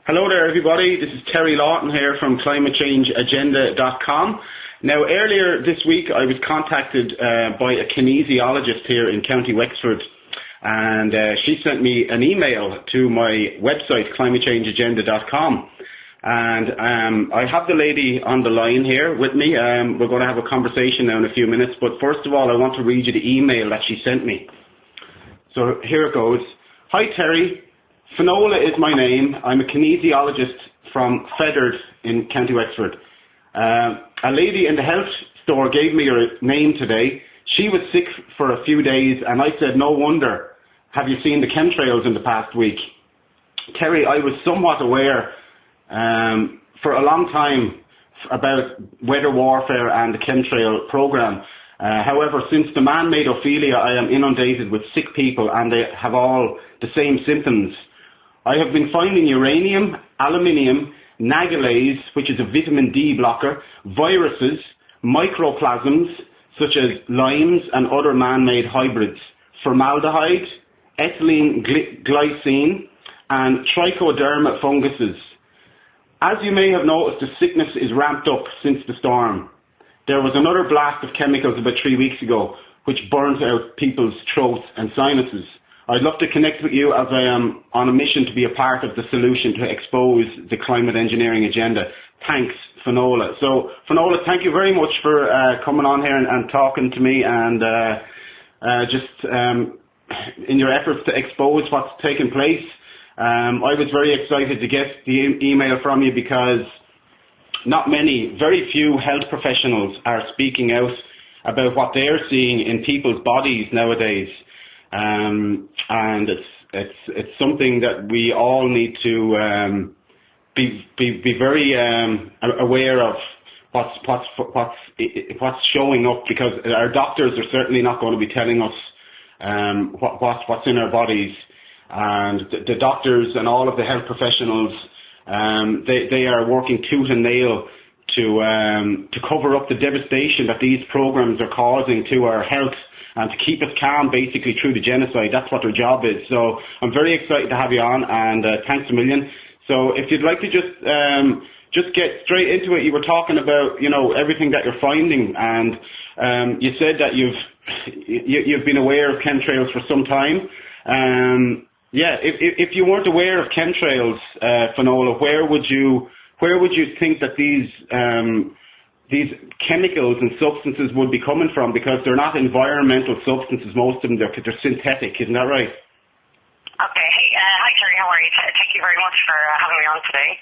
Hello there everybody, this is Terry Lawton here from climatechangeagenda.com. Now earlier this week I was contacted by a kinesiologist here in County Wexford, and she sent me an email to my website climatechangeagenda.com, and I have the lady on the line here with me. We're going to have a conversation now in a few minutes, but first of all I want to read you the email that she sent me. So here it goes. Hi Terry. Finola is my name. I'm a kinesiologist from Feathered in County Wexford. A lady in the health store gave me her name today. She was sick for a few days and I said, no wonder. Have you seen the chemtrails in the past week? Terry, I was somewhat aware for a long time about weather warfare and the chemtrail program. However, since the man-made Ophelia, I am inundated with sick people and they have all the same symptoms. I have been finding uranium, aluminium, nagalase, which is a vitamin D blocker, viruses, microplasms, such as limes and other man-made hybrids, formaldehyde, ethylene glycine, and trichoderma funguses. As you may have noticed, the sickness is ramped up since the storm. There was another blast of chemicals about 3 weeks ago, which burns out people's throats and sinuses. I'd love to connect with you as I am on a mission to be a part of the solution to expose the climate engineering agenda. Thanks, Finola. So, Finola, thank you very much for coming on here and talking to me and in your efforts to expose what's taking place. I was very excited to get the email from you because very few health professionals are speaking out about what they're seeing in people's bodies nowadays. And it's something that we all need to be very aware of what's showing up, because our doctors are certainly not going to be telling us what's in our bodies, and the doctors and all of the health professionals they are working tooth and nail to cover up the devastation that these programs are causing to our health, and to keep us calm basically through the genocide. That's what their job is. So I'm very excited to have you on, and thanks a million. So if you'd like to just get straight into it, you were talking about, everything that you're finding, and you said that you've been aware of chemtrails for some time. If you weren't aware of chemtrails, Finola, where would you think that these chemicals and substances would be coming from? Because they're not environmental substances, most of them, they're synthetic, isn't that right? Okay. Hey, hi Terry, how are you? Thank you very much for having me on today.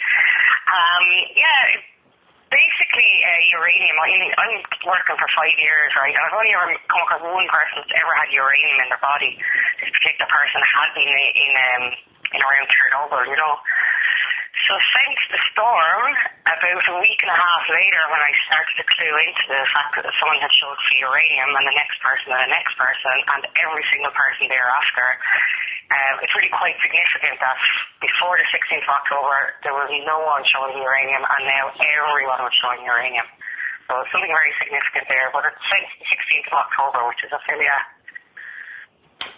Basically uranium, I'm working for 5 years, right, and I've only ever come across one person that's ever had uranium in their body. This particular person had been in around Chernobyl, So since the storm, about a week and a half later, when I started to clue into the fact that someone had showed for uranium, and the next person, and every single person thereafter, it's really quite significant that before the 16th of October, there was no one showing uranium, and now everyone was showing uranium. So it's something very significant there, but it's since the 16th of October, which is Ophelia.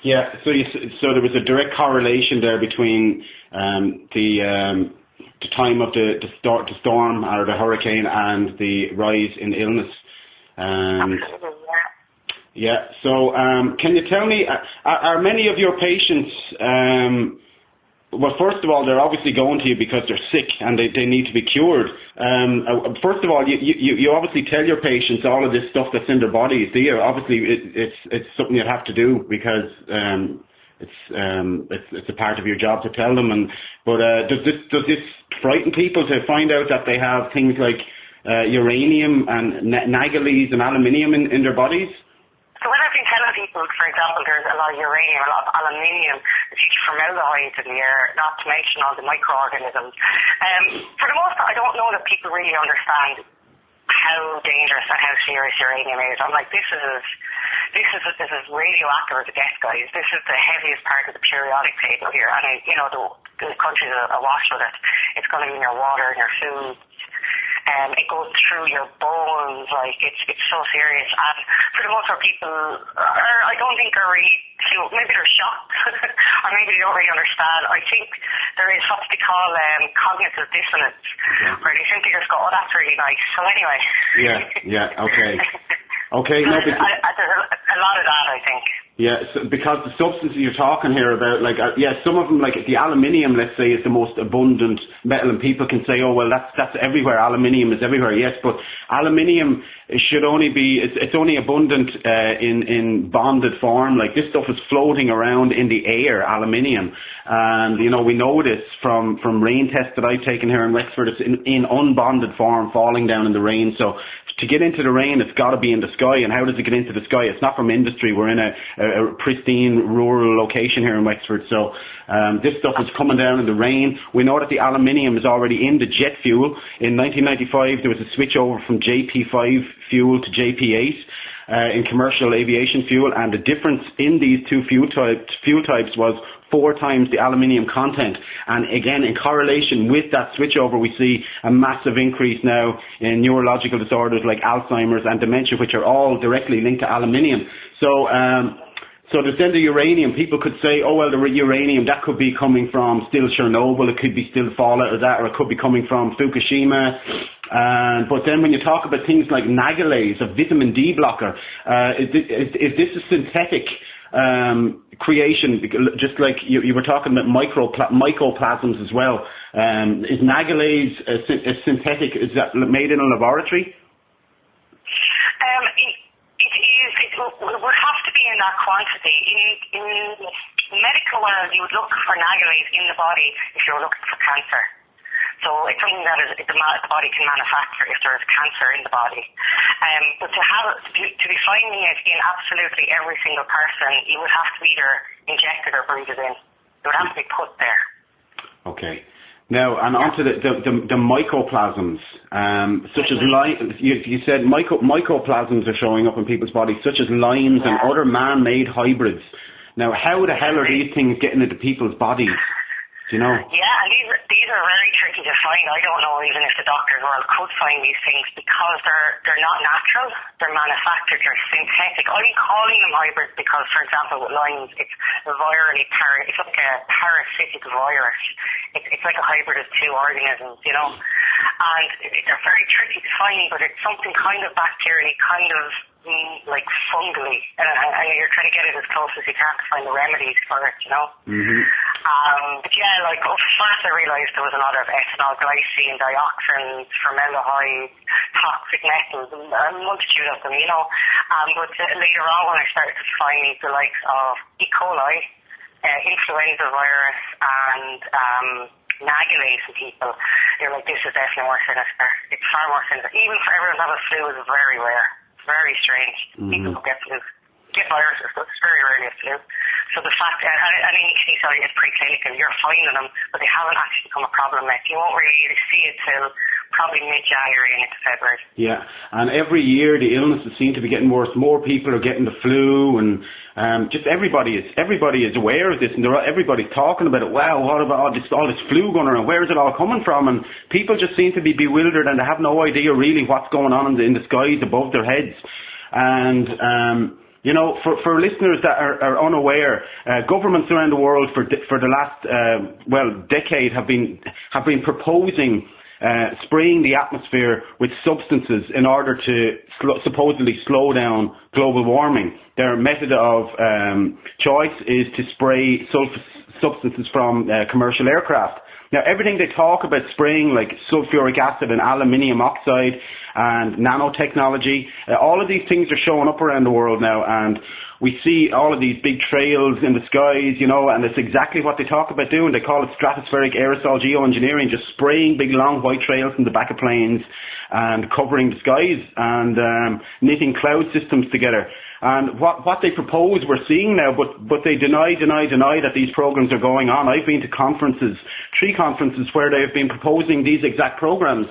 Yeah, so there was a direct correlation there between the time of the storm or the hurricane and the rise in illness. Absolutely, yeah. Yeah, so can you tell me, are many of your patients, well, first of all, they're obviously going to you because they're sick and they need to be cured. First of all, you obviously tell your patients all of this stuff that's in their bodies, do you? Obviously, it's something you have to do because it's a part of your job to tell them. But does this frighten people to find out that they have things like uranium and nagalase and aluminium in their bodies? So when I've been telling people, for example, there's a lot of uranium, a lot of aluminium, there's huge formaldehyde in the air, not to mention all the microorganisms. For the most part, I don't know that people really understand how dangerous and how serious uranium is. I'm like, this is radioactive as a death, guys. This is the heaviest part of the periodic table here, and the countries are awash with it. It's going to be in your water and your food. It goes through your bones, like it's so serious. And for the most part, people I don't think are really, maybe they're shocked, or maybe they don't really understand. I think there is what they call cognitive dissonance, where they simply just go, oh, that's really nice. So anyway. Okay, no, there's a lot of that, I think. Yeah, so because the substances you're talking here about, like, some of them, like the aluminium, let's say, is the most abundant metal, and people can say, oh, well, that's everywhere. Aluminium is everywhere. Yes, but aluminium should only be, it's only abundant in bonded form. Like, this stuff is floating around in the air, aluminium, and we know this from rain tests that I've taken here in Wexford. It's in unbonded form, falling down in the rain. So to get into the rain, it's got to be in the sky. And how does it get into the sky? It's not from industry. We're in a pristine rural location here in Wexford. So this stuff is coming down in the rain. We know that the aluminium is already in the jet fuel. In 1995, there was a switch over from JP5 fuel to JP8 in commercial aviation fuel. And the difference in these two fuel types was 4 times the aluminium content, and again in correlation with that switchover we see a massive increase now in neurological disorders like Alzheimer's and dementia, which are all directly linked to aluminium. So there's then the uranium. People could say, oh well, the uranium, that could be coming from still Chernobyl, it could be still fallout of that, or it could be coming from Fukushima. But then when you talk about things like nagalase, a vitamin D blocker, is this a synthetic creation, just like you were talking about mycoplasms as well? Is nagalase a synthetic? Is that made in a laboratory? It would have to be in that quantity. In the medical world, you would look for nagalase in the body if you were looking for cancer. So it's something that the body can manufacture if there is cancer in the body. But to be finding it in absolutely every single person, you would have to either inject it or breathe it in. It would have to be put there. Okay. Now, and onto the mycoplasms, such as you said mycoplasms are showing up in people's bodies, such as limes and other man-made hybrids. Now, how the hell are these things getting into people's bodies? Do you know? Yeah, and these are very tricky to find. I don't know even if the doctors world could find these things because they're not natural. They're manufactured. They're synthetic. I'm calling them hybrids because, for example, with limes, it's virally it's like a parasitic virus. It's like a hybrid of 2 organisms, and they're very tricky to find. But it's something kind of bacterially, kind of like fungally, and you're trying to get it as close as you can to find the remedies for it, But yeah, like first I realised there was a lot of ethanol, glycine, dioxins, formaldehyde, toxic metals, a multitude of them, But later on when I started to find the likes of E. coli, influenza virus, and nagalase in people, you're like, this is definitely more sinister. It's far more sinister. Even for everyone to have a flu is very rare. Very strange. People who get viruses, but it's very rarely a flu. So the fact, and in Kinesiology is preclinical, you're finding them, but they haven't actually become a problem yet. You won't really see it till probably mid-January and into February. Yeah, and every year the illnesses seem to be getting worse. More people are getting the flu, and just everybody is aware of this, and everybody's talking about it. Wow, what about all this flu going around? Where is it all coming from? And people just seem to be bewildered, and they have no idea really what's going on in the skies above their heads. And for listeners that are unaware, governments around the world for the last decade have been proposing spraying the atmosphere with substances in order to supposedly slow down global warming. Their method of choice is to spray substances from commercial aircraft. Now, everything they talk about spraying, like sulfuric acid and aluminium oxide and nanotechnology, all of these things are showing up around the world now, and we see all of these big trails in the skies, and it's exactly what they talk about doing. They call it stratospheric aerosol geoengineering, just spraying big long white trails in the back of planes and covering the skies and knitting cloud systems together. And what they propose we're seeing now, but they deny that these programs are going on. I've been to conferences, 3 conferences, where they've been proposing these exact programs,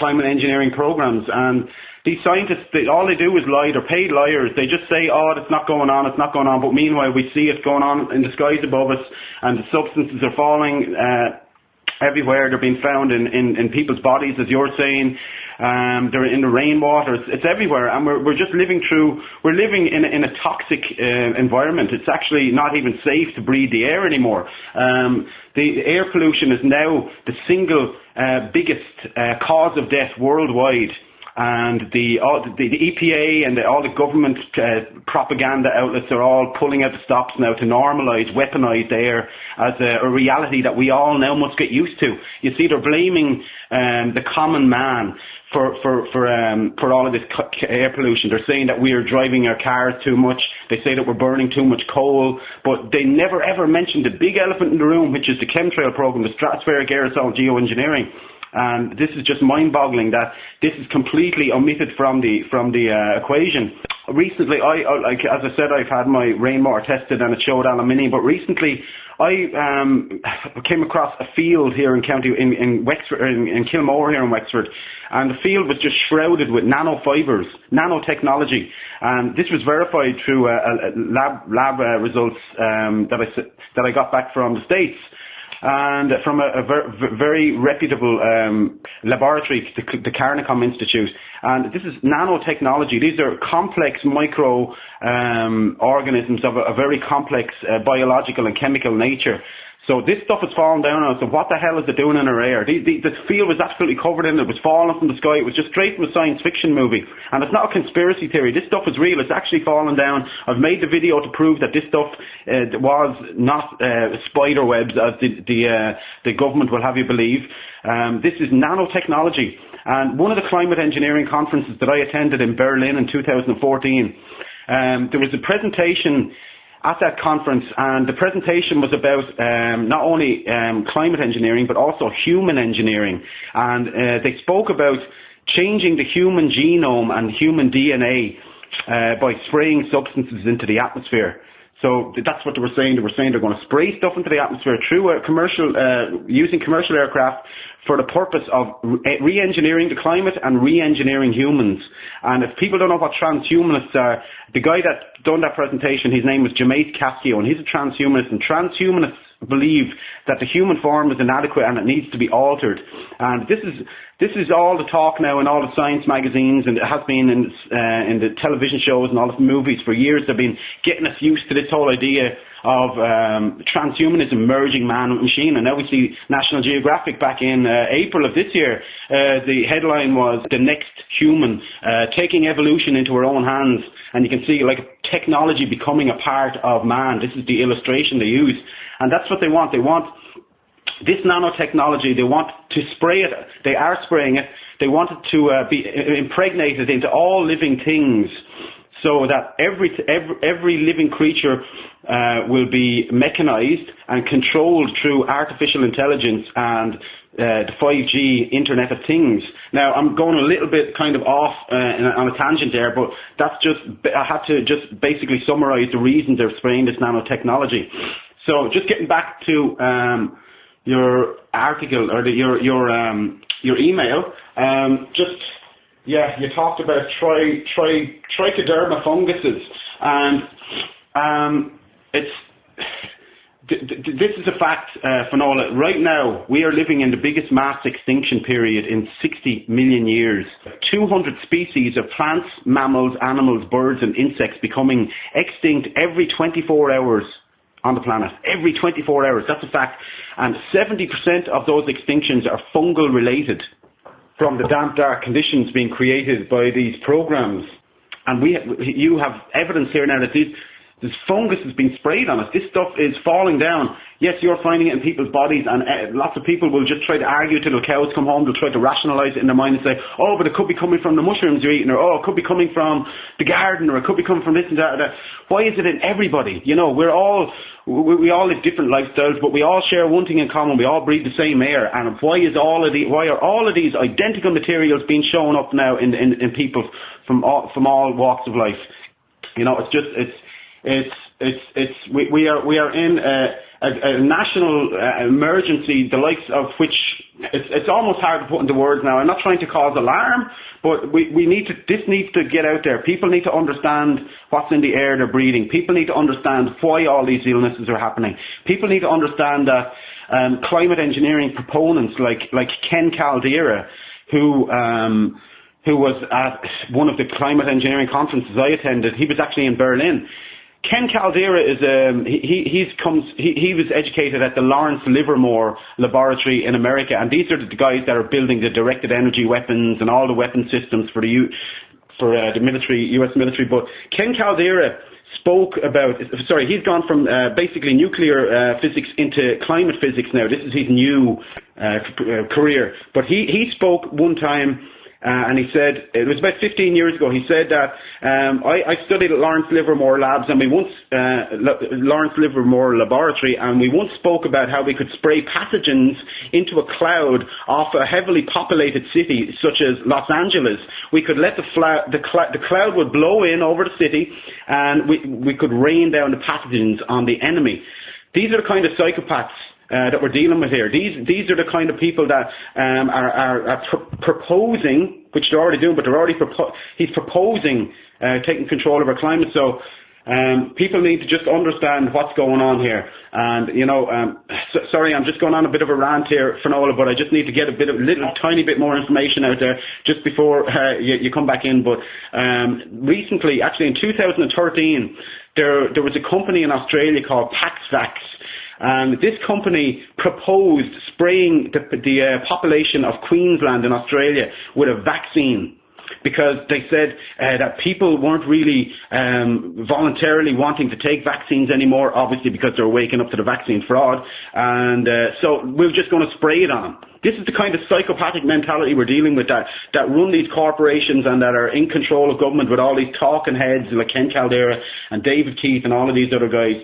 climate engineering programs, and these scientists, all they do is lie. They're paid liars. They just say, oh, it's not going on, but meanwhile we see it going on in the skies above us, and the substances are falling everywhere. They're being found in people's bodies, as you're saying. They're in the rainwater. It's everywhere, and we're just living in a toxic environment. It's actually not even safe to breathe the air anymore. The air pollution is now the single biggest cause of death worldwide. And the EPA and all the government propaganda outlets are all pulling out the stops now to normalise weaponised air as a reality that we all now must get used to. You see, they're blaming the common man for all of this air pollution. They're saying that we are driving our cars too much. They say that we're burning too much coal, but they never ever mention the big elephant in the room, which is the chemtrail program, the stratospheric aerosol geoengineering. And this is just mind-boggling that this is completely omitted from the equation. Recently, as I said, I've had my rainwater tested and it showed aluminium. But recently, I came across a field here in Wexford, in Kilmore here in Wexford, and the field was just shrouded with nanofibers, nanotechnology. And this was verified through lab results that I got back from the States. And from a very reputable laboratory, the Carnicom Institute. And this is nanotechnology. These are complex micro organisms of a very complex biological and chemical nature. So this stuff is falling down on us. So what the hell is it doing in our air? The field was absolutely covered in it. It was falling from the sky. It was just straight from a science fiction movie. And it's not a conspiracy theory. This stuff is real. It's actually falling down. I've made the video to prove that this stuff was not spider webs, as the government will have you believe. This is nanotechnology. And one of the climate engineering conferences that I attended in Berlin in 2014, there was a presentation at that conference, and the presentation was about not only climate engineering but also human engineering, and they spoke about changing the human genome and human DNA by spraying substances into the atmosphere. So that's what they were saying. They were saying they're going to spray stuff into the atmosphere through using commercial aircraft for the purpose of re-engineering the climate and re-engineering humans. And if people don't know what transhumanists are, the guy that done that presentation, his name was Jemate Cascio, and he's a transhumanist. And transhumanists believe that the human form is inadequate and it needs to be altered. And this is all the talk now in all the science magazines, and it has been in the television shows and all the movies for years. They've been getting us used to this whole idea of transhumanism merging man with machine. And now we see National Geographic back in April of this year. The headline was "The Next Human," taking evolution into our own hands. And you can see like technology becoming a part of man. This is the illustration they use. And that's what they want. They want this nanotechnology. They want to spray it. They are spraying it. They want it to be impregnated into all living things, so that every living creature will be mechanized and controlled through artificial intelligence and the 5G Internet of Things. Now, I'm going a little bit kind of off on a tangent there, but that's just, I had to just basically summarize the reason they're spraying this nanotechnology. So just getting back to your article or your email, you talked about trichoderma funguses, and this is a fact, Finola. Right now, we are living in the biggest mass extinction period in 60 million years. 200 species of plants, mammals, animals, birds, and insects becoming extinct every 24 hours on the planet. Every 24 hours, that's a fact. And 70% of those extinctions are fungal related, from the damp, dark conditions being created by these programs. And you have evidence here now that this fungus has been sprayed on us. This stuff is falling down. Yes, you're finding it in people's bodies, and lots of people will just try to argue till the cows come home. They'll try to rationalise it in their mind and say, oh, but it could be coming from the mushrooms you're eating, or oh, it could be coming from the garden, or it could be coming from this and that. Why is it in everybody? You know, we all live different lifestyles, but we all share one thing in common. We all breathe the same air. And why are all of these identical materials being shown up now in people from all walks of life? You know, we are in a national emergency, the likes of which it's almost hard to put into words now. I'm not trying to cause alarm, but this needs to get out there. People need to understand what's in the air they're breathing. People need to understand why all these illnesses are happening. People need to understand that climate engineering proponents like Ken Caldera, who was at one of the climate engineering conferences I attended. He was actually in Berlin. Ken Caldera is he was educated at the Lawrence Livermore Laboratory in America, and these are the guys that are building the directed energy weapons and all the weapon systems for the military, U.S. military. But Ken Caldera spoke about, he's gone from basically nuclear physics into climate physics now. This is his new career. But he spoke one time. And he said, it was about 15 years ago, he said that I studied at Lawrence Livermore Labs, and Lawrence Livermore Laboratory, and we once spoke about how we could spray pathogens into a cloud off a heavily populated city such as Los Angeles. We could let the cloud would blow in over the city, and we could rain down the pathogens on the enemy. These are the kind of psychopaths that we're dealing with here. These are the kind of people that are proposing, which they're already doing, but he's proposing taking control of our climate. So people need to just understand what's going on here. And sorry, I'm just going on a bit of a rant here, Finola, but I just need to get a tiny bit more information out there just before you come back in. But recently, actually in 2013, there was a company in Australia called Paxvax. And this company proposed spraying the population of Queensland in Australia with a vaccine, because they said that people weren't really voluntarily wanting to take vaccines anymore, obviously because they're waking up to the vaccine fraud, and so we're just going to spray it on. This is the kind of psychopathic mentality we're dealing with that run these corporations and that are in control of government, with all these talking heads like Ken Caldera and David Keith and all of these other guys.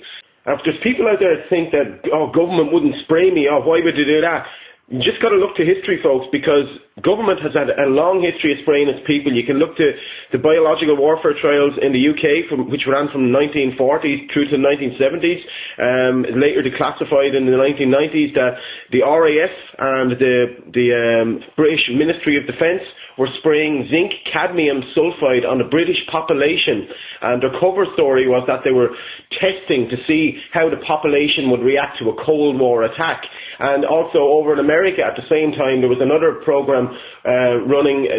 If there's people out there that think that, government wouldn't spray me, why would they do that? You just got to look to history, folks, because government has had a long history of spraying its people. You can look to the biological warfare trials in the UK, which ran from the 1940s through to the 1970s, later declassified in the 1990s, that the RAF and the British Ministry of Defence were spraying zinc cadmium sulfide on the British population, and their cover story was that they were testing to see how the population would react to a Cold War attack. And also over in America at the same time, there was another program running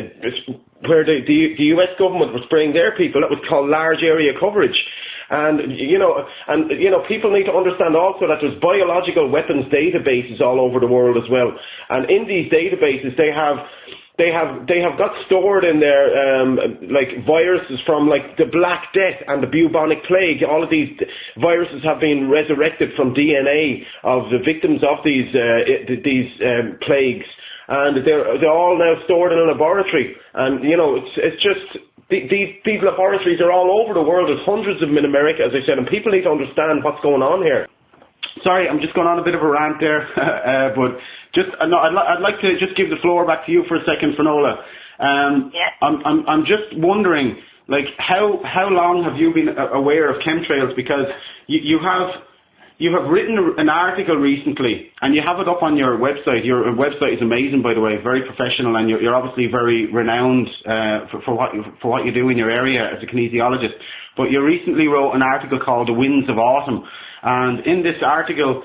where the US government was spraying their people. That was called large area coverage. And people need to understand also that there's biological weapons databases all over the world as well. And in these databases, they have got stored in there like viruses from like the Black Death and the bubonic plague. All of these viruses have been resurrected from DNA of the victims of these plagues, and they're all now stored in a laboratory. And it's just these laboratories are all over the world. There's hundreds of them in America, as I said, and people need to understand what's going on here. Sorry, I'm just going on a bit of a rant there, but I'd like to just give the floor back to you for a second, Finola. I'm just wondering, like, how long have you been aware of chemtrails? Because you have written an article recently, and you have it up on your website. Your website is amazing, by the way, very professional, and you're obviously very renowned for what you do in your area as a kinesiologist. But you recently wrote an article called "The Winds of Autumn." And in this article,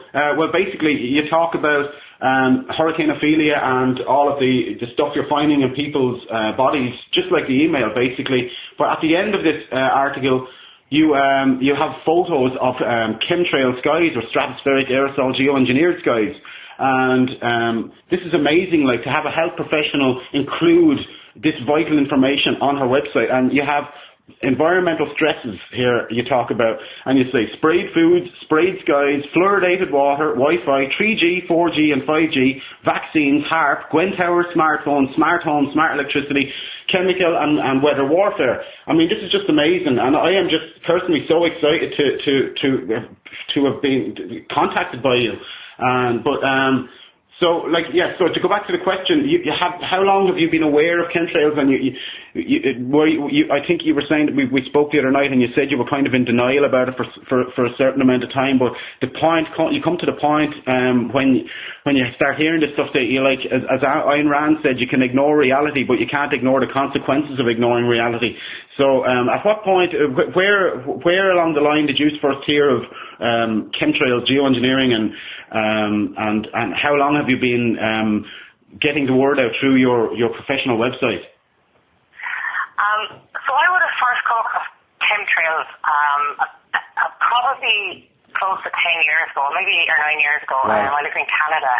basically you talk about hurricanophilia and all of the stuff you're finding in people's bodies, just like the email, basically. But at the end of this article, you have photos of chemtrail skies or stratospheric aerosol geoengineered skies. And this is amazing, like, to have a health professional include this vital information on her website. And you have environmental stresses here you talk about, and you say sprayed foods, sprayed skies, fluoridated water, Wi-Fi, 3G, 4G and 5G, vaccines, HARP, Gwen Tower smartphones, smart homes, smart electricity, chemical and weather warfare. I mean, this is just amazing, and I am just personally so excited to have been contacted by you. So to go back to the question, how long have you been aware of chemtrails? And I think you were saying that we spoke the other night, and you said you were kind of in denial about it for a certain amount of time. But you come to the point when you start hearing this stuff that you, like, as Ayn Rand said, you can ignore reality, but you can't ignore the consequences of ignoring reality. So at what point, where along the line did you first hear of chemtrails, geoengineering, and how long have you been getting the word out through your professional website? So I would have first come across chemtrails probably close to 10 years ago, maybe 8 or 9 years ago. Right. I lived in Canada,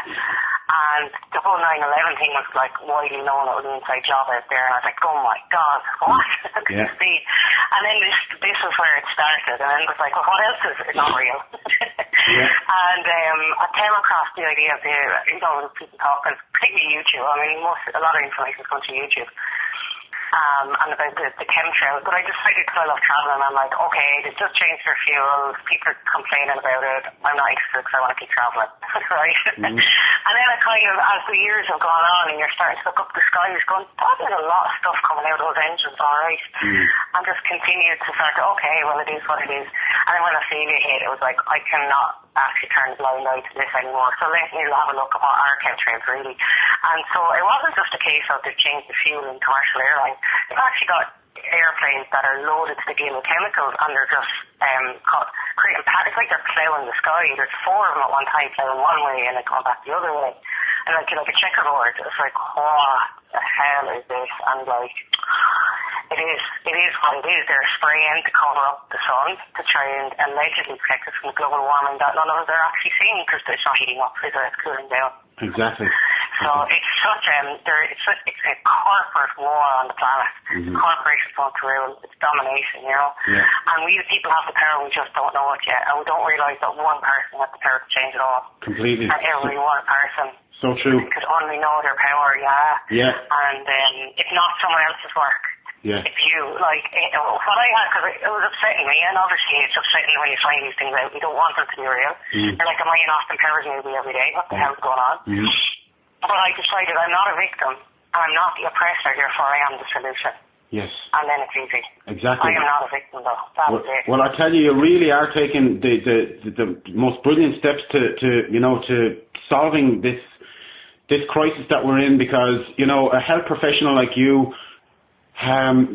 and the whole 9/11 thing was like widely known. It was an inside job out there, and I was like, oh my God, what? Yeah. And then this is where it started, and then it was like, well, what else is not real? Yeah. And I came across the idea of people talking, particularly YouTube. I mean, a lot of information comes from YouTube. And about the chemtrails, but I decided, because I love traveling, I'm like, okay, they've just changed their fuels, people are complaining about it, I'm not interested because I want to keep traveling, right? Mm-hmm. And then I kind of, as the years have gone on and you're starting to look up the skies, going, there's a lot of stuff coming out of those engines, alright, and just continued to start to, okay, well, it is what it is. And then when Ophelia hit, it was like, I cannot actually turn a blind eye to this anymore, so let me have a look at what are chemtrails really. And so it wasn't just a case of they changed the fuel in commercial airlines. They've actually got airplanes that are loaded to the gills with chemicals, and they're just creating patterns. It's like they're ploughing the sky. There's 4 of them at one time ploughing one way and then coming back the other way. And like a checkerboard. It's like, what the hell is this? And like, it is what it is. They're spraying to cover up the sun to try and allegedly protect us from global warming that none of us are actually seeing, because it's not heating up, it's cooling down. Exactly. So it's such it's a corporate war on the planet. Mm-hmm. Corporations want to rule. It's domination, you know. Yeah. And we the people have the power. We just don't know it yet, and we don't realise that one person has the power to change it all. Completely. And every one person. So true. Could only know their power. Yeah. Yeah. And it's not someone else's work. Yeah. It's you. Like what I had, because it was upsetting me, and obviously it's upsetting when you find these things out. We don't want them to be real. You're like, am I in Austin Powers movie every day? What the hell's going on? But I decided I'm not a victim, and I'm not the oppressor, therefore I am the solution. Yes. And then it's easy. Exactly. I am not a victim, though. That was it. Well, I tell you really are taking the most brilliant steps to solving this crisis that we're in, because a health professional like you,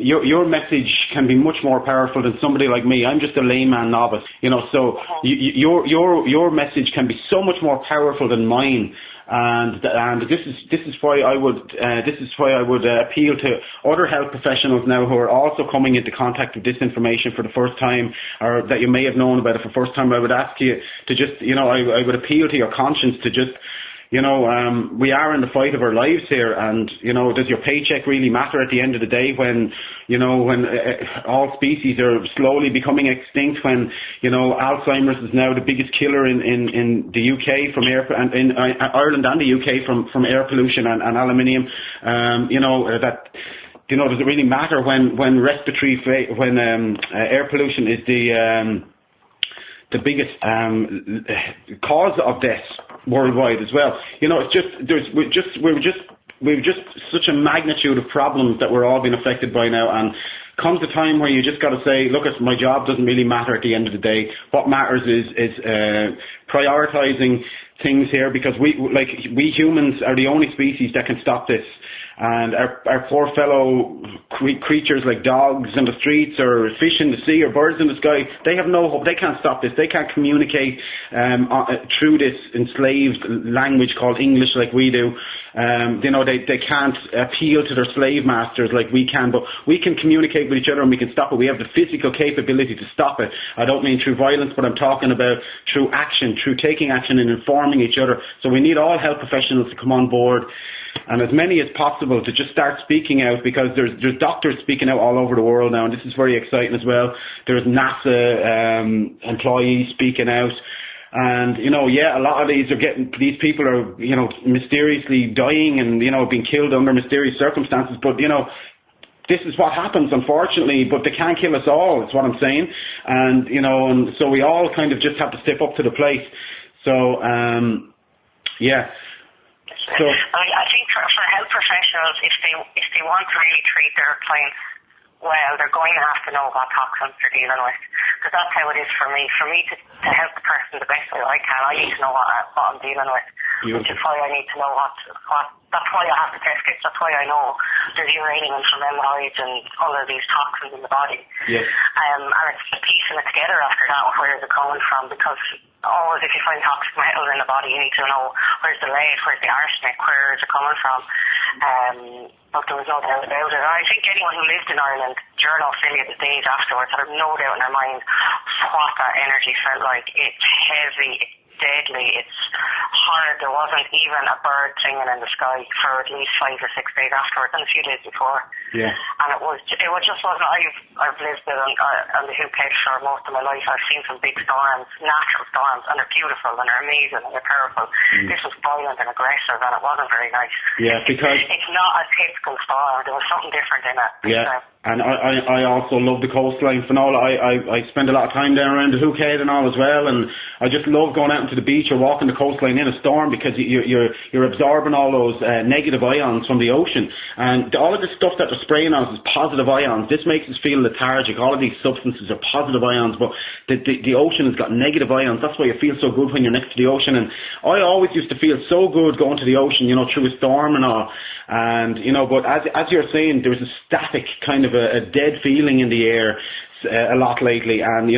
your message can be much more powerful than somebody like me. I'm just a layman novice, so your message can be so much more powerful than mine. And this is why I would appeal to other health professionals now who are also coming into contact with this information for the first time, or that you may have known about it for the first time. I would ask you to just, I would appeal to your conscience to just, we are in the fight of our lives here, and does your paycheck really matter at the end of the day when all species are slowly becoming extinct, when Alzheimer's is now the biggest killer in the UK from air, and in Ireland and the UK from air pollution and aluminium, does it really matter when air pollution is the biggest cause of death worldwide as well? We've just such a magnitude of problems that we're all being affected by now, and comes a time where you just got to say, look, my job doesn't really matter at the end of the day. What matters is prioritizing things here, because we humans are the only species that can stop this. And our poor fellow creatures like dogs in the streets, or fish in the sea, or birds in the sky, they have no hope. They can't stop this. They can't communicate through this enslaved language called English like we do. They can't appeal to their slave masters like we can, but we can communicate with each other and we can stop it. We have the physical capability to stop it. I don't mean through violence, but I'm talking about through action, through taking action and informing each other. So we need all health professionals to come on board, and as many as possible to just start speaking out, because there's doctors speaking out all over the world now, and this is very exciting as well. There's NASA employees speaking out, and a lot of these people are mysteriously dying and being killed under mysterious circumstances, but this is what happens, unfortunately, but they can't kill us all, is what I'm saying. And and so we all kind of just have to step up to the plate. So So I think for health professionals, if they want to really treat their clients well, they're going to have to know what toxins they're dealing with, because that's how it is for me. For me to help the person the best way I can, I need to know what I'm dealing with, which is why I need to know what. That's why I have the test kits. That's why I know there's uranium and formaldehyde and all of these toxins in the body. Yes. And it's piecing it together after that. Where is it coming from? Because always, if you find toxic metal in the body, you need to know where's the lead, where's the arsenic, where is it coming from. But there was no doubt about it. And I think anyone who lived in Ireland during Australia the days afterwards had no doubt in their mind what that energy felt like. It's heavy, it's deadly, it's hard. There wasn't even a bird singing in the sky for at least 5 or 6 days afterwards, and a few days before. Yeah. And it just wasn't. I've lived on the Hoop Head for most of my life. I've seen some big storms, natural storms, and they're beautiful and they're amazing and they're powerful. This was violent and aggressive, and it wasn't very nice. Yeah, because it's not a typical storm. There was something different in it. Yeah. And I also love the coastline. Finola, I spend a lot of time down around the Hook Head and all as well, and I just love going out into the beach or walking the coastline in a storm, because you're absorbing all those negative ions from the ocean, and all of the stuff that they're spraying on us is positive ions. This makes us feel lethargic. All of these substances are positive ions, but the ocean has got negative ions. That's why it feels so good when you're next to the ocean. And I always used to feel so good going to the ocean, through a storm and all. And but as you're saying, there was a static kind of a dead feeling in the air a lot lately, and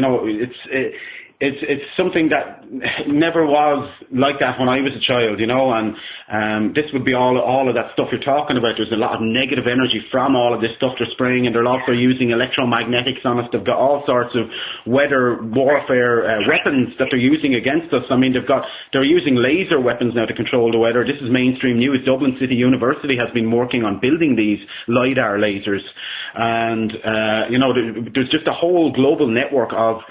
it's something that never was like that when I was a child, and this would be all of that stuff you're talking about. There's a lot of negative energy from all of this stuff they're spraying, and they're also using electromagnetics on us. They've got all sorts of weather warfare weapons that they're using against us. I mean, they're using laser weapons now to control the weather. This is mainstream news. Dublin City University has been working on building these LiDAR lasers, and there's just a whole global network of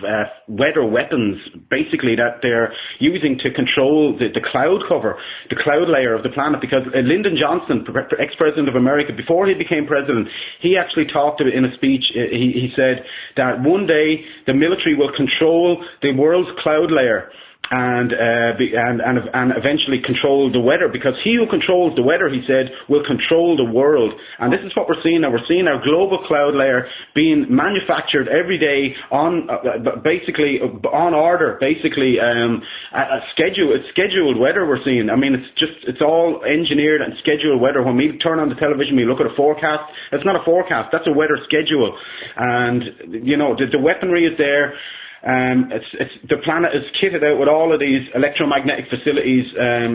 weather weapons, basically, that they're using to control the cloud cover, the cloud layer of the planet. Because Lyndon Johnson, ex-president of America, before he became president, he actually talked in a speech. He said that one day the military will control the world's cloud layer and eventually control the weather, because he who controls the weather, he said, will control the world. And this is what we're seeing now. We're seeing our global cloud layer being manufactured every day on order, basically a schedule. It's scheduled weather we're seeing. I mean, it's all engineered and scheduled weather. When we turn on the television, we look at a forecast. It's not a forecast. That's a weather schedule. And the weaponry is there. The planet is kitted out with all of these electromagnetic facilities,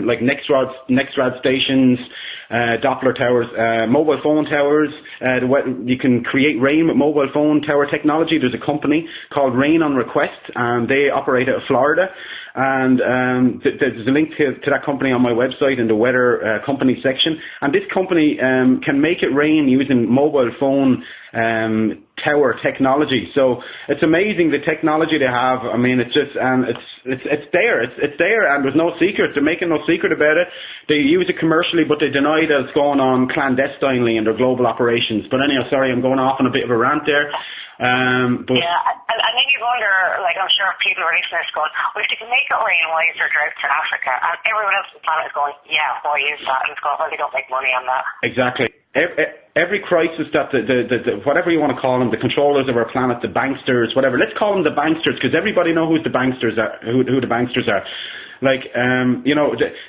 like NextRad stations, Doppler towers, mobile phone towers. You can create rain with mobile phone tower technology. There's a company called Rain on Request, and they operate out of Florida. And there's a link to that company on my website in the weather company section. And this company can make it rain using mobile phone tower technology. So it's amazing the technology they have. I mean, it's there. It's there, and there's no secret. They're making no secret about it. They use it commercially, but they deny that it's going on clandestinely in their global operations. But anyhow, sorry, I'm going off on a bit of a rant there. And then you wonder, like, I'm sure people are listening to this going, well, if they can make it rain, why is there droughts in Africa? And everyone else on the planet is going, yeah, why is that? And it's going, well, they don't make money on that. Exactly. Every crisis that the whatever you want to call them, the controllers of our planet, the banksters, whatever, let's call them the banksters, because everybody knows who the banksters are. Like,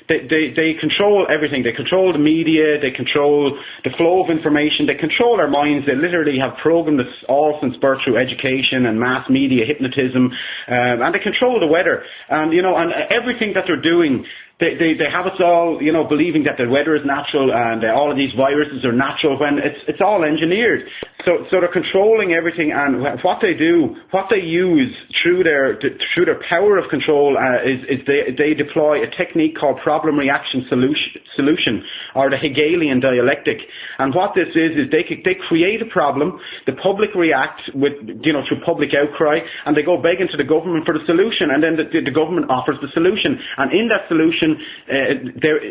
they control everything. They control the media. They control the flow of information. They control our minds. They literally have programmed us all since birth through education and mass media, hypnotism, and they control the weather. And everything that they're doing. They have us all, believing that the weather is natural and all of these viruses are natural, when it's all engineered. So they're controlling everything, and what they use through their power of control is they deploy a technique called problem reaction solution, or the Hegelian dialectic. And what this is they create a problem, the public react with through public outcry, and they go begging to the government for the solution, and then the government offers the solution, and in that solution,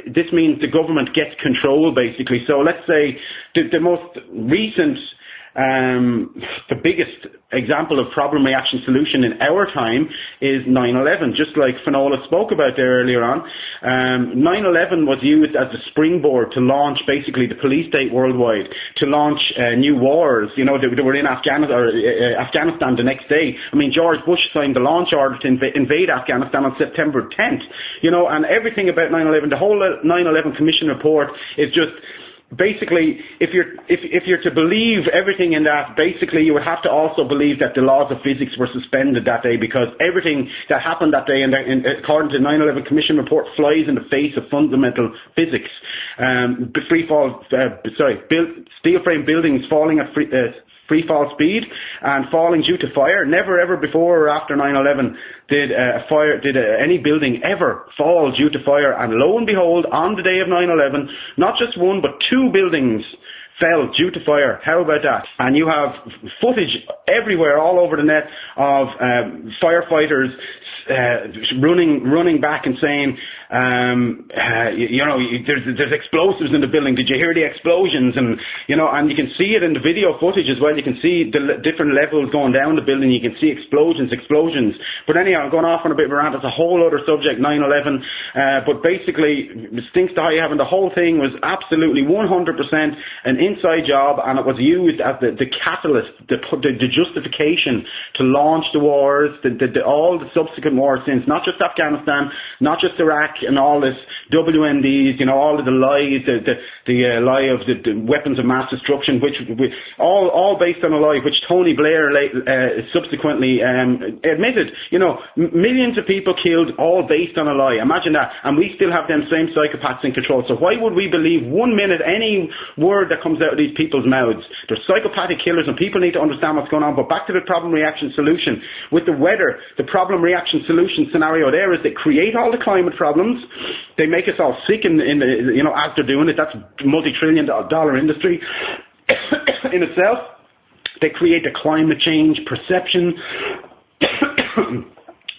this means the government gets control, basically. So let's say the most recent the biggest example of problem reaction solution in our time is 9/11, just like Finola spoke about there earlier on. 9/11 was used as a springboard to launch basically the police state worldwide, to launch new wars. You know, they were in Afghanistan the next day. I mean, George Bush signed the launch order to invade Afghanistan on September 10th. You know, and everything about 9/11, the whole 9/11 Commission report is just basically, if you're to believe everything in that, basically you would have to also believe that the laws of physics were suspended that day, because everything that happened that day, and according to the 9/11 Commission report, flies in the face of fundamental physics. Steel frame buildings falling at free fall speed and falling due to fire. Never ever before or after 9/11 did any building ever fall due to fire, and lo and behold, on the day of 9/11, not just one but two buildings fell due to fire. How about that? And you have footage everywhere, all over the net, of firefighters running back and saying, there's explosives in the building. Did you hear the explosions? And and you can see it in the video footage as well. You can see the different levels going down the building. You can see explosions. But anyhow, I'm going off on a bit of a rant. It's a whole other subject, 9/11. But basically, it stinks to high heaven. The whole thing was absolutely 100% an inside job, and it was used as the catalyst, the justification to launch the wars, all the subsequent wars since, not just Afghanistan, not just Iraq, and all this WMDs, all of the lies, the lie of the weapons of mass destruction, which all based on a lie, which Tony Blair subsequently admitted. Millions of people killed, all based on a lie. Imagine that, and we still have them same psychopaths in control. So why would we believe 1 minute any word that comes out of these people's mouths? They're psychopathic killers, and people need to understand what's going on. But back to the problem reaction solution with the weather. The problem reaction solution scenario there is they create all the climate problems. They make us all sick as they're doing it. That's multi-trillion-dollar industry in itself. They create the climate change perception.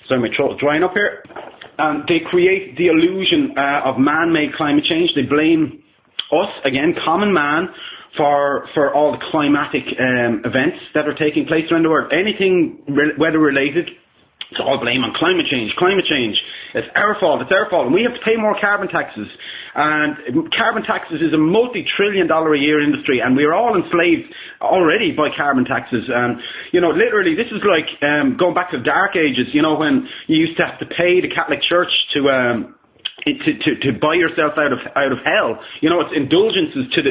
Sorry, my throat's drying up here. They create the illusion of man-made climate change. They blame us, again, common man, for all the climatic events that are taking place around the world. Anything weather-related, it's all blame on climate change. It's our fault, and we have to pay more carbon taxes. And carbon taxes is a multi-trillion-dollar a year industry, and we're all enslaved already by carbon taxes. And literally, this is like going back to the Dark Ages. When you used to have to pay the Catholic Church to buy yourself out of hell. It's indulgences to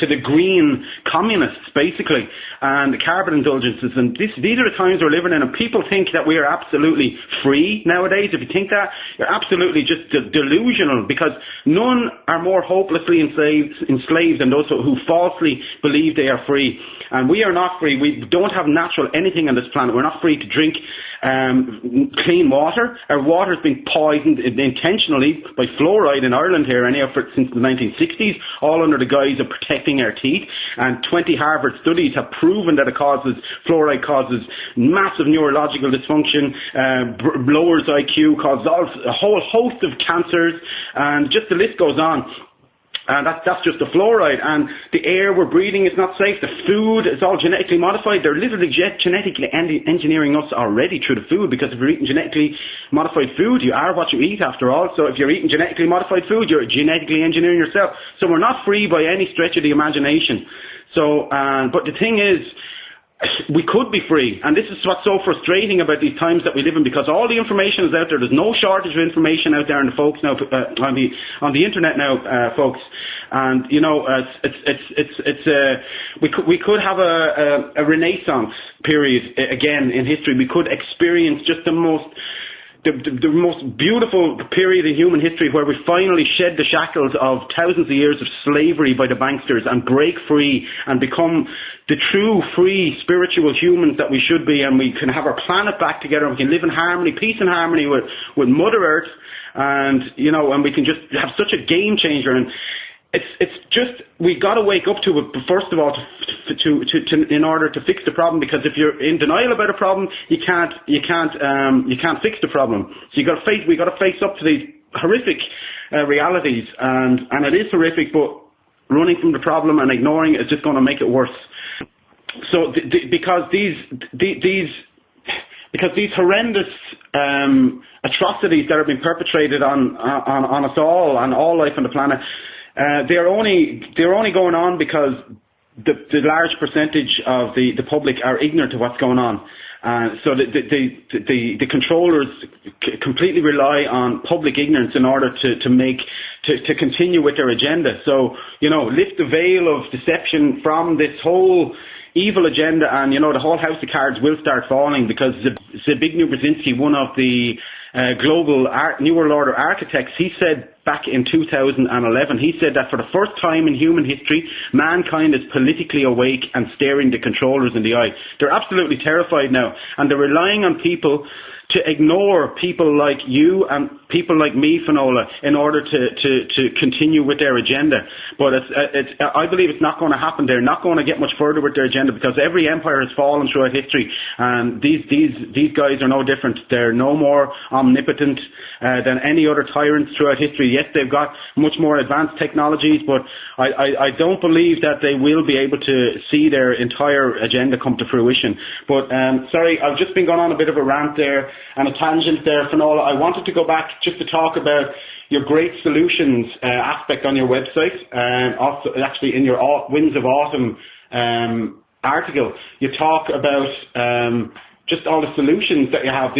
the green communists, basically, and the carbon indulgences. And these are the times we're living in, and people think that we are absolutely free nowadays. If you think that, you're absolutely just delusional, because none are more hopelessly enslaved than those who falsely believe they are free. And we are not free. We don't have natural anything on this planet. We're not free to drink clean water. Our water has been poisoned intentionally by fluoride in Ireland here since the 1960s, all under the guise of protecting our teeth. And 20 Harvard studies have proven that fluoride causes massive neurological dysfunction, lowers IQ, causes a whole host of cancers, and just the list goes on. And that's just the fluoride. And the air we're breathing is not safe. The food is all genetically modified. They're literally genetically engineering us already through the food, because if you're eating genetically modified food, you are what you eat after all. So if you're eating genetically modified food, you're genetically engineering yourself. So we're not free by any stretch of the imagination. So, but the thing is, we could be free, and this is what's so frustrating about these times that we live in, because all the information is out there. There's no shortage of information out there, and the folks now on the internet now, folks. And we could have a renaissance period again in history. We could experience just the most beautiful period in human history, where we finally shed the shackles of thousands of years of slavery by the banksters and break free and become the true free spiritual humans that we should be, and we can have our planet back together, and we can live in harmony, peace and harmony with Mother Earth, and and we can just have such a game changer. And it's just, we got to wake up to it first of all to in order to fix the problem, because if you're in denial about a problem, you can't fix the problem. So we got to face up to these horrific realities, and it is horrific, but running from the problem and ignoring it is just going to make it worse. because these horrendous atrocities that are being perpetrated on us all and all life on the planet, they're only going on because the large percentage of the public are ignorant of what's going on. So the controllers completely rely on public ignorance in order to continue with their agenda. So, lift the veil of deception from this whole evil agenda, and the whole house of cards will start falling, because Zbigniew Brzezinski, one of the global New World Order architects, he said back in 2011, he said that for the first time in human history, mankind is politically awake and staring the controllers in the eye. They're absolutely terrified now, and they're relying on people to ignore people like you and people like me, Finola, in order to continue with their agenda. But I believe it's not going to happen. They're not going to get much further with their agenda, because every empire has fallen throughout history, and these guys are no different. They're no more omnipotent than any other tyrants throughout history. Yes, they've got much more advanced technologies, but I don't believe that they will be able to see their entire agenda come to fruition. But sorry, I've just been going on a bit of a rant there and a tangent there, Finola. I wanted to go back just to talk about your great solutions aspect on your website, also actually in your Winds of Autumn article. You talk about just all the solutions that you have,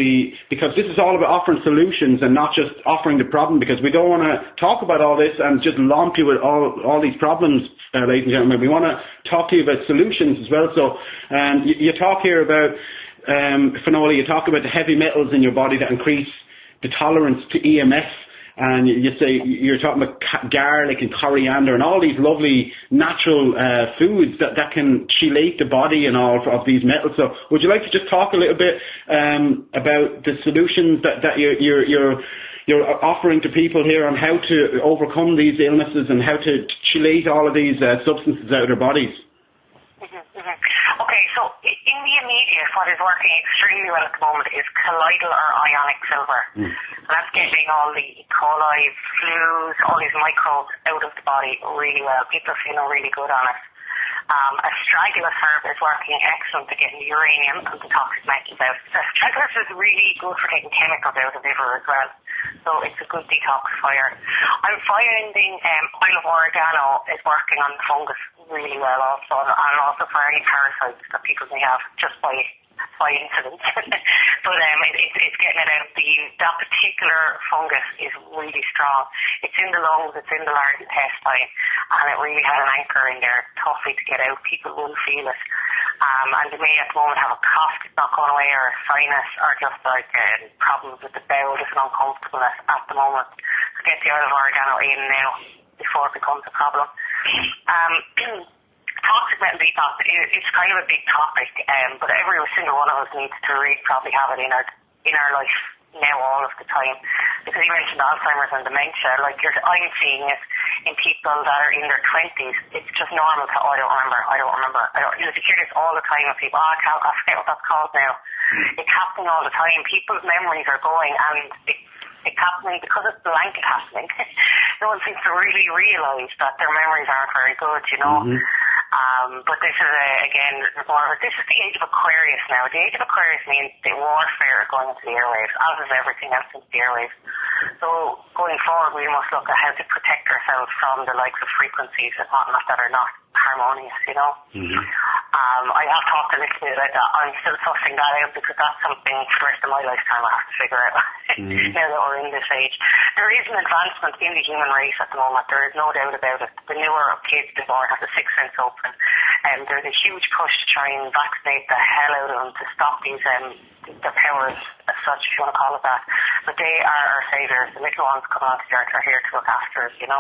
because this is all about offering solutions and not just offering the problem, because we don't want to talk about all this and just lump you with all these problems, ladies and gentlemen. We want to talk to you about solutions as well. So you talk here about, Finola, you talk about the heavy metals in your body that increase the tolerance to EMF, and you say you're talking about garlic and coriander and all these lovely natural foods that can chelate the body and all of these metals. So would you like to just talk a little bit about the solutions that you're offering to people here on how to overcome these illnesses and how to chelate all of these substances out of their bodies? Okay, so in the immediate, what is working extremely well at the moment is colloidal or ionic silver. And that's getting all the E. coli, flus, all these microbes out of the body really well. People are feeling really good on it. Astragalus herb is working excellent to get the uranium and the toxic metals out. Astragalus is really good for getting chemicals out of the liver as well. So it's a good detoxifier. I'm finding oil of oregano is working on the fungus really well also, and also for any parasites that people may have just by incident. But it's getting it out. That particular fungus is really strong. It's in the lungs, it's in the large intestine, and it really has an anchor in there, toughly to get out. People will feel it. And they may at the moment have a cough that's not going away, or a sinus, or just like problems with the bowel, just an uncomfortableness at the moment. So get the oil of oregano in now before it becomes a problem. Toxic metal detox, it's kind of a big topic, but every single one of us needs to probably have it in our life now all of the time. Because you mentioned Alzheimer's and dementia, like I'm seeing it in people that are in their 20s. It's just normal to, I don't remember. You hear this all the time with people, I forget what that's called now. It's happening all the time. People's memories are going, and it's happening because it's blanket happening. No one seems to really realise that their memories aren't very good, But this is, this is the age of Aquarius now. The age of Aquarius means the warfare going into the airwaves, as is everything else into the airwaves. So going forward, we must look at how to protect ourselves from the likes of frequencies and whatnot that are not harmonious, I have talked a little bit about that. I'm still sussing that out, because that's something for the rest of my lifetime I have to figure out now that we're in this age. There is an advancement in the human race at the moment. There is no doubt about it. The newer kids born have the sixth sense open. There's a huge push to try and vaccinate the hell out of them to stop these their powers as such, if you want to call it that. But they are our saviours. The little ones coming onto the earth are here to look after us, The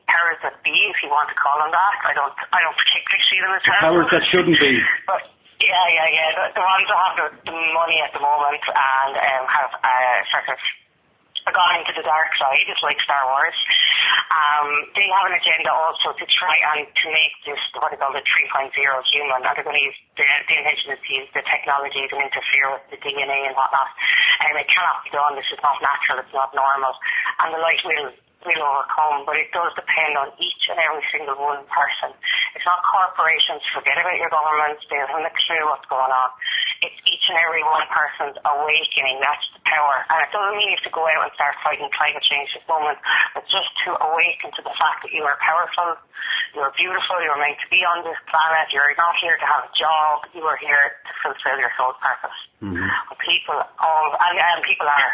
powers that be, if you want to call them that, I don't particularly see them as powers that shouldn't be. But yeah. The ones that have the money at the moment and have sort of gone into the dark side, it's like Star Wars. They have an agenda also to try and to make this what they call the 3.0 human. And they're going to use the intention is to use the technologies and interfere with the DNA and whatnot. And it cannot be done. This is not natural. It's not normal. And the light will overcome, but it does depend on each and every single one person. If not corporations. Forget about your governments. They haven't a clue what's going on. It's each and every one person's awakening. That's the power. And it doesn't mean you have to go out and start fighting climate change this moment. It's just to awaken to the fact that you are powerful, you're beautiful, you're meant to be on this planet, you're not here to have a job, you are here to fulfill your soul's purpose. Mm-hmm. People are,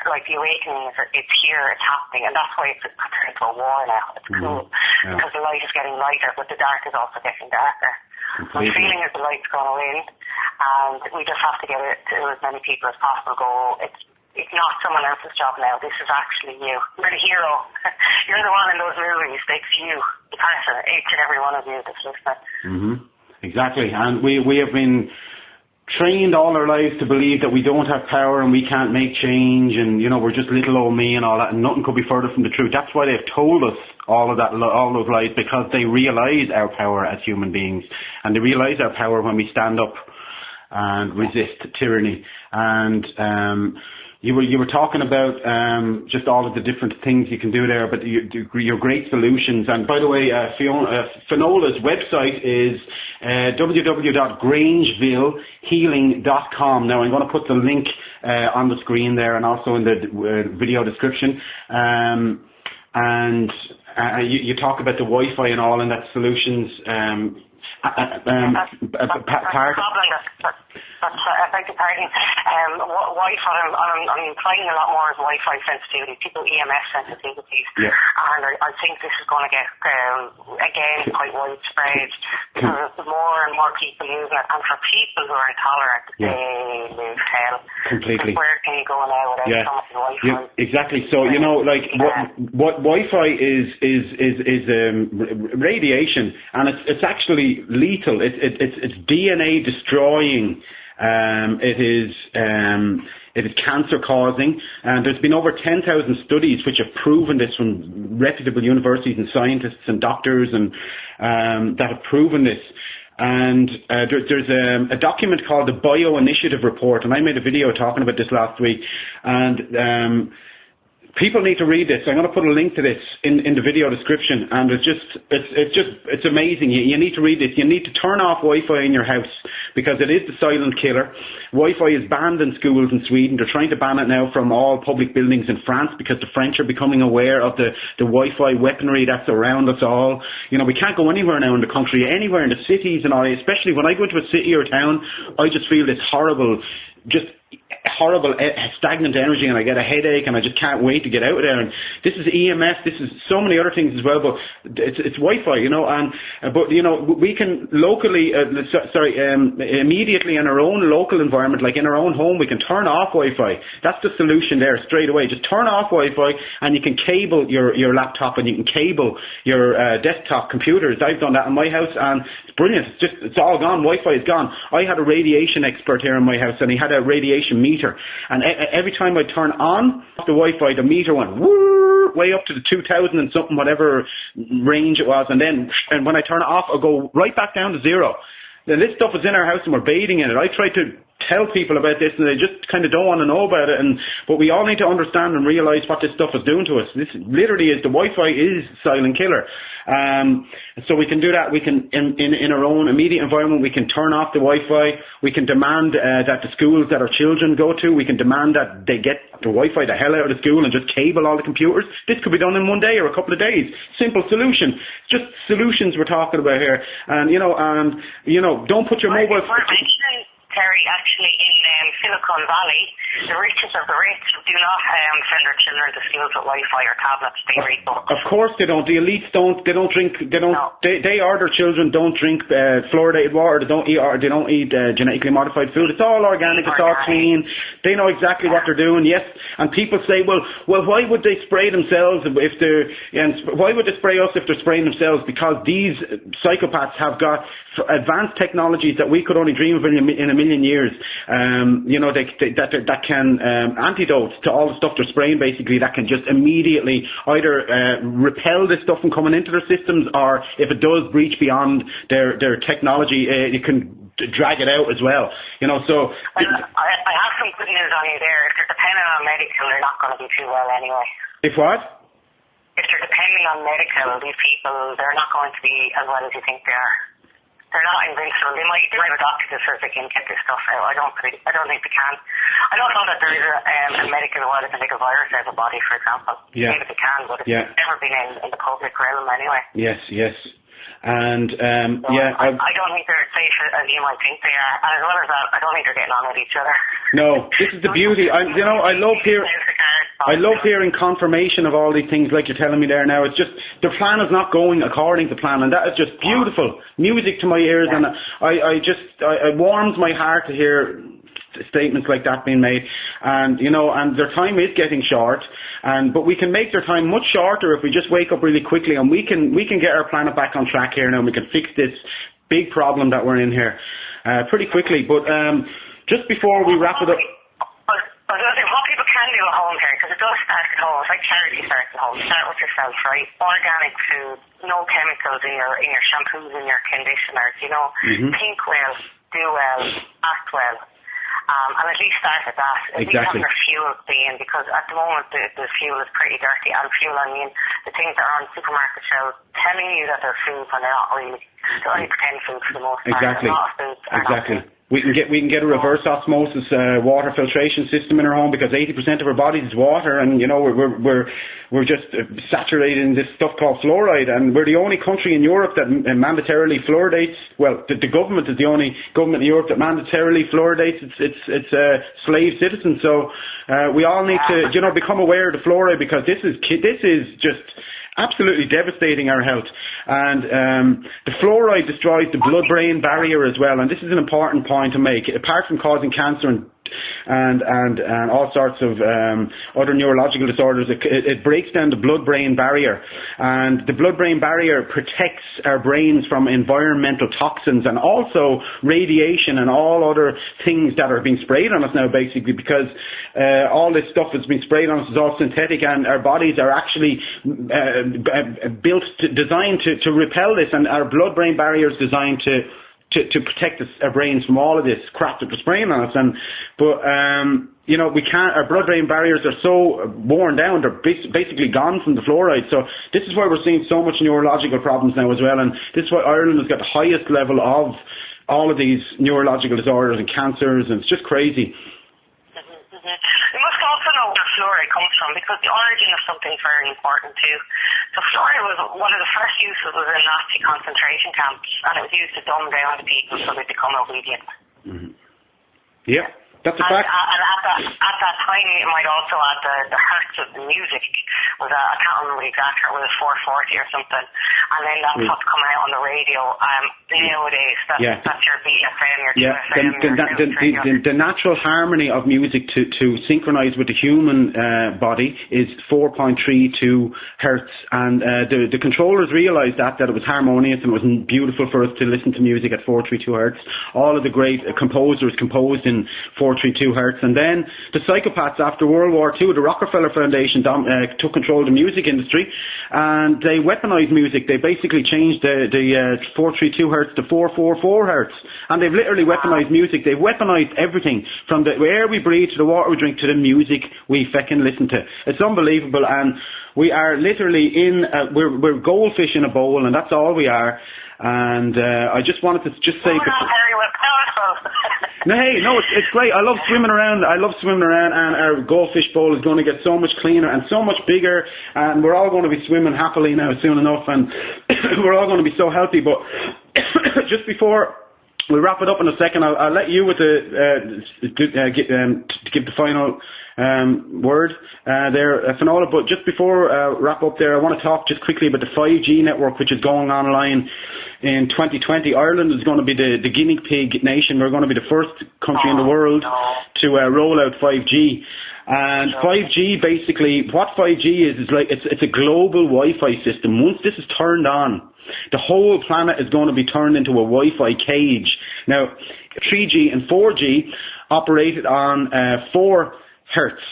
like, the awakening it's here, it's happening, and that's why it's turned into a war now. It's cool, because the light is getting lighter, but the dark is also getting darker. My feeling is the light's going to win, and we just have to get it to as many people as possible. It's not someone else's job now. This is actually you. You're the hero. You're the one in those movies. It's you, the person, each and every one of you that's listening. Mm-hmm. Exactly. And we have been trained all our lives to believe that we don't have power and we can't make change, and we're just little old me and all that, and nothing could be further from the truth. That's why they've told us all of that, all those lies, because they realise our power as human beings, and they realise our power when we stand up and resist tyranny. And you were talking about just all of the different things you can do there, but your great solutions. And by the way, Finola's website is www.grangevillehealing.com. Now I'm going to put the link on the screen there and also in the video description. And you talk about the Wi-Fi and all, and that solutions. I beg your pardon. Wi-Fi, I'm implying a lot more as Wi-Fi sensitivity, people EMS sensitivities, and I think this is going to get, again, quite widespread, because the more and more people using it, and for people who are intolerant, they lose hell. Completely. Where can you go now without so much Wi-Fi? Yeah, exactly. So, what Wi-Fi is radiation, and it's actually lethal. It's DNA destroying. It is cancer causing, and there's been over 10,000 studies which have proven this from reputable universities and scientists and doctors and that have proven this. And there's a document called the Bio Initiative Report, and I made a video talking about this last week, and people need to read this. I'm going to put a link to this in the video description, and it's amazing. You need to read this. You need to turn off Wi-Fi in your house, because it is the silent killer. Wi-Fi is banned in schools in Sweden. They're trying to ban it now from all public buildings in France, because the French are becoming aware of the Wi-Fi weaponry that's around us all. We can't go anywhere now in the country, anywhere in the cities and all, especially when I go into a city or town, I just feel this horrible stagnant energy, and I get a headache, and I just can't wait to get out of there. And this is EMS, this is so many other things as well, but it's Wi-Fi, but we can locally, immediately in our own local environment, like in our own home, we can turn off Wi-Fi. That's the solution there straight away. Just turn off Wi-Fi, and you can cable your laptop, and you can cable your desktop computers. I've done that in my house, and it's brilliant. It's all gone. Wi-Fi is gone. I had a radiation expert here in my house, and he had a radiation meter, and every time I turn on the Wi-Fi, the meter went way up to the 2000 and something, whatever range it was, and when I turn it off, I'll go right back down to zero. Now, this stuff is in our house and we're bathing in it. I try to tell people about this, and they just kind of don't want to know about it. But we all need to understand and realise what this stuff is doing to us. This literally is, the Wi-Fi is silent killer. So we can do that. We can, in our own immediate environment, we can turn off the Wi-Fi. We can demand that the schools that our children go to, we can demand that they get the Wi-Fi the hell out of the school and just cable all the computers. This could be done in one day or a couple of days. Simple solution. Just solutions we're talking about here. And don't put your mobile. Terry, actually in Silicon Valley, the richest of the rich do not send their children to schools with Wi-Fi or tablets. They read books. Of course they don't. The elites don't. They don't drink. They don't. No. They or their children don't drink fluoridated water. They don't eat genetically modified food. It's all organic. It's all clean. They know exactly what they're doing. Yes. And people say, well, why would they spray themselves if they're? And why would they spray us if they're spraying themselves? Because these psychopaths have got advanced technologies that we could only dream of in a million years. That can antidote to all the stuff they're spraying, basically, that can just immediately either repel this stuff from coming into their systems, or if it does breach beyond their technology, it can drag it out as well. So I have some good news on you there. If they're depending on medical, they're not going to do too well anyway. If what? If they're depending on medical, these people, they're not going to be as well as you think they are. they're not invincible. They might have adopted this so they can get this stuff out. I don't think they can. I don't know that there is a medical world that can take a virus out of a body, for example. Yeah. Maybe they can, but it's never been in the public realm anyway. Yes. And so I don't think they're as safe as you might think they are. And as well as that, I don't think they're getting on with each other. No, this is the beauty. I love hearing confirmation of all these things like you're telling me there now. It's just the plan is not going according to plan, and that is just beautiful music to my ears. And it warms my heart to hear statements like that being made. And and their time is getting short. But we can make their time much shorter if we just wake up really quickly, and we can get our planet back on track here now, and we can fix this big problem that we're in here pretty quickly. But just before we wrap it up, I was going to say, what people can do at home here, because it does start at home. It's like charity starts at home. Start with yourself, right? Organic food, no chemicals in your shampoos and your conditioners. Think well, do well, act well. And at least start at that. At least have your fuel being, because at the moment the fuel is pretty dirty. And fuel, I mean, the things that are on supermarket shelves telling you that they're food when they're not really. They're only pretend food for the most part. Exactly. A lot of foods are not food. We can get a reverse osmosis water filtration system in our home, because 80% of our body is water, and we're just saturated in this stuff called fluoride, and we're the only country in Europe that mandatorily fluoridates. Well, the government is the only government in Europe that mandatorily fluoridates its slave citizens. So we all need to become aware of the fluoride, because this is just absolutely devastating our health. And the fluoride destroys the blood-brain barrier as well, and this is an important point to make. Apart from causing cancer and all sorts of other neurological disorders, it breaks down the blood-brain barrier, and the blood-brain barrier protects our brains from environmental toxins and also radiation and all other things that are being sprayed on us now, basically, because all this stuff that's been sprayed on us is all synthetic, and our bodies are actually designed to repel this, and our blood-brain barrier is designed to protect our brains from all of this crap that we're spraying on us. But we can't. Our blood-brain barriers are so worn down; they're basically gone from the fluoride. So this is why we're seeing so much neurological problems now as well, and this is why Ireland has got the highest level of all of these neurological disorders and cancers, and it's just crazy. We must also know where fluoride comes from, because the origin of something is very important too. So fluoride was one of the first uses was in Nazi concentration camps, and it was used to dumb down the people so they become obedient. Mm-hmm. Yeah, that's a fact. And at that time, it might also add the hertz of the music. I can't remember the exact hertz, was it 440 or something? And then that's what's coming out on the radio. Nowadays, that's your BFM, your QFM. The natural harmony of music to synchronise with the human body is 4.32 hertz, and the controllers realised that it was harmonious and it was beautiful for us to listen to music at 432 hertz. All of the great composers composed in 432 hertz, and then the psychopaths after World War II, the Rockefeller Foundation took control of the music industry, and they weaponized music. They basically changed the 432 hertz to 444 hertz, and they've literally weaponized music. They've weaponized everything, from the air we breathe to the water we drink to the music we feckin' listen to. It's unbelievable, and we are literally we're goldfish in a bowl, and that's all we are. And I just wanted to say. No, it's great. I love swimming around, and our goldfish bowl is going to get so much cleaner and so much bigger, and we're all going to be swimming happily now soon enough, and we're all going to be so healthy. But just before we wrap it up in a second, I'll let you with to give the final word there, Finola. But just before wrap up there, I want to talk just quickly about the 5G network, which is going online in 2020. Ireland is going to be the guinea pig nation. We're going to be the first country in the world to roll out 5G. And 5G, basically, what 5G is like, it's a global Wi-Fi system. Once this is turned on, the whole planet is going to be turned into a Wi-Fi cage. Now, 3G and 4G operated on 4 gigahertz.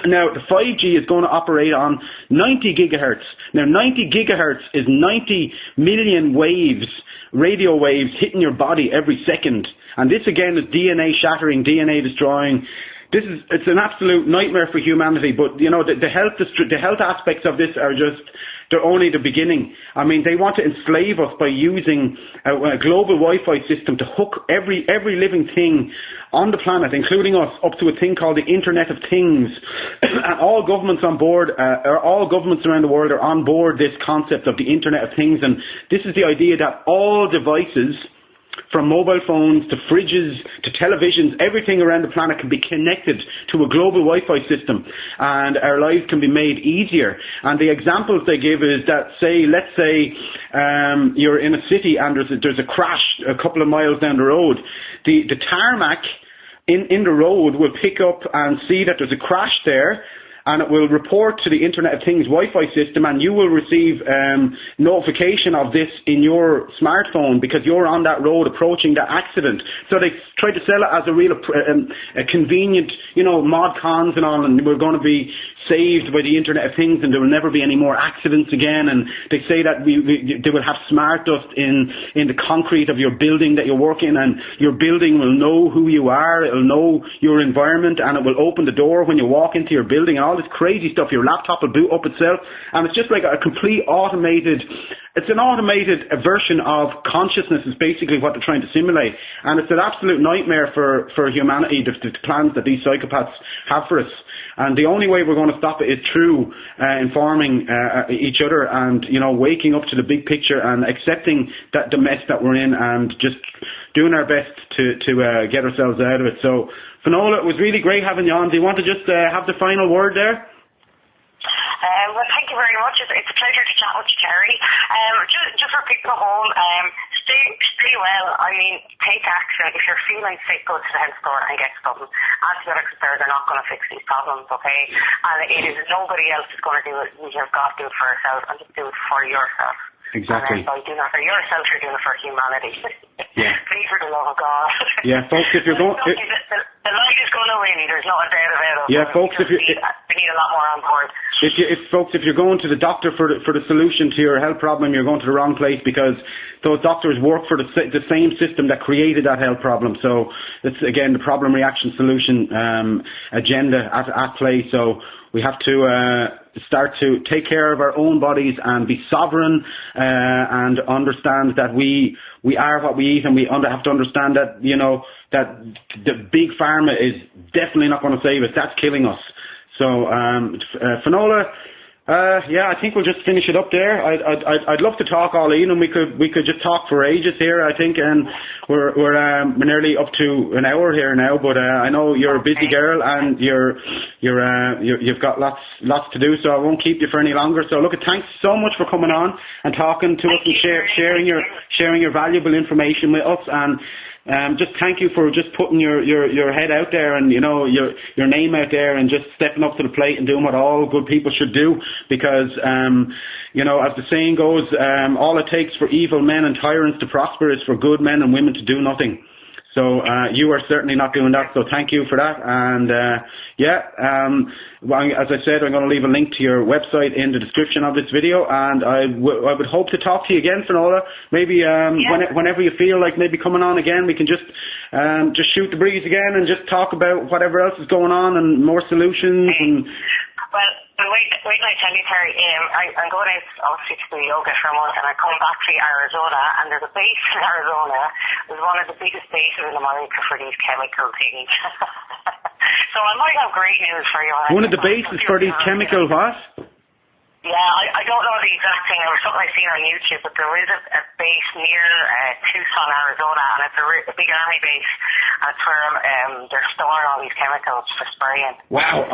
Now, the 5G is going to operate on 90 gigahertz. Now, 90 gigahertz is 90 million waves, radio waves, hitting your body every second. And this, again, is DNA shattering, DNA destroying. It's an absolute nightmare for humanity. But, the health aspects of this are just they're only the beginning. I mean, they want to enslave us by using a global Wi-Fi system to hook every living thing on the planet, including us, up to a thing called the Internet of Things. And all governments on board, or all governments around the world are on board this concept of the Internet of Things. And this is the idea that all devices, from mobile phones to fridges to televisions, everything around the planet can be connected to a global Wi-Fi system, and our lives can be made easier. And the examples they give is that, let's say you're in a city and there's a crash a couple of miles down the road. The tarmac in the road will pick up and see that there's a crash there, and it will report to the Internet of Things Wi-Fi system, and you will receive notification of this in your smartphone because you're on that road approaching that accident. So they try to sell it as a real a convenient, mod cons and all, and we're going to be saved by the Internet of Things and there will never be any more accidents again. And they say that they will have smart dust in the concrete of your building that you work in, and your building will know who you are, it will know your environment, and it will open the door when you walk into your building, and all this crazy stuff. Your laptop will boot up itself, and it's just like a complete automated, it's an automated version of consciousness is basically what they're trying to simulate. And it's an absolute nightmare for humanity, the plans that these psychopaths have for us. And the only way we're going to stop it is through informing each other and, waking up to the big picture and accepting that the mess that we're in and just doing our best to get ourselves out of it. So, Finola, it was really great having you on. Do you want to just have the final word there? Well, thank you very much. It's a pleasure to chat with you, Terry. Just for people at home, stay well. I mean, take action. If you're feeling sick, go to the health store and get something. Antibiotics there, they're not going to fix these problems, okay? And it is nobody else is going to do it. You have got to do it for yourself, and just do it for yourself. Exactly. And by doing it for yourself, you're doing it for humanity. Yeah. Please, for the love of God. Yeah, folks, if you're going... The light is going to win. There's not a doubt about it. Yeah, folks, if you... We need a lot more on board. If you're going to the doctor for the solution to your health problem, you're going to the wrong place, because those doctors work for the same system that created that health problem. So it's, again, the problem, reaction, solution agenda at play. So we have to start to take care of our own bodies and be sovereign and understand that we are what we eat, and we have to understand that, that the big pharma is definitely not going to save us. That's killing us. So, Finola, I think we'll just finish it up there. I'd love to talk all evening. We could just talk for ages here, I think, and we're nearly up to an hour here now. But I know you're a busy girl and you've got lots to do, so I won't keep you for any longer. So, look, thanks so much for coming on and talking to us and sharing your valuable information with us. And just thank you for just putting your head out there and, your name out there and just stepping up to the plate and doing what all good people should do, because, as the saying goes, all it takes for evil men and tyrants to prosper is for good men and women to do nothing. So you are certainly not doing that, so thank you for that. And as I said, I'm going to leave a link to your website in the description of this video, and I would hope to talk to you again, Finola. Maybe whenever you feel like maybe coming on again, we can just shoot the breeze again and just talk about whatever else is going on and more solutions. And Well, wait till I tell you, Terry. I'm going out, obviously, to do yoga for a month, and I come back to Arizona, and there's a base in Arizona. It's one of the biggest bases in America for these chemical things. So I might have great news for you. One of the bases for these chemical what? Yeah, I don't know the exact thing. It was something I've seen on YouTube, but there is a base near Tucson, Arizona, and it's a big army base. And it's where they're storing all these chemicals for spraying. Wow.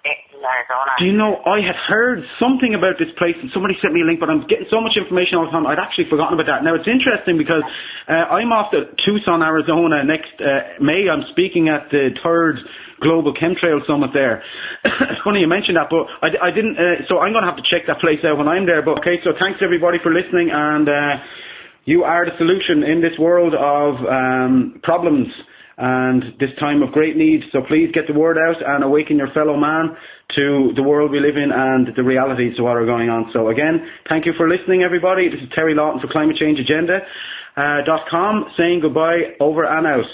In Arizona. Do you know, I had heard something about this place, and somebody sent me a link, but I'm getting so much information all the time, I'd actually forgotten about that. Now, it's interesting because I'm off to Tucson, Arizona next May. I'm speaking at the 3rd Global Chemtrail Summit there. It's funny you mentioned that, but I didn't, so I'm going to have to check that place out when I'm there. But okay, so thanks everybody for listening, and you are the solution in this world of problems and this time of great need. So please get the word out and awaken your fellow man to the world we live in and the realities of what are going on. So again, thank you for listening, everybody. This is Terry Lawton for ClimateChangeAgenda.com saying goodbye, over and out.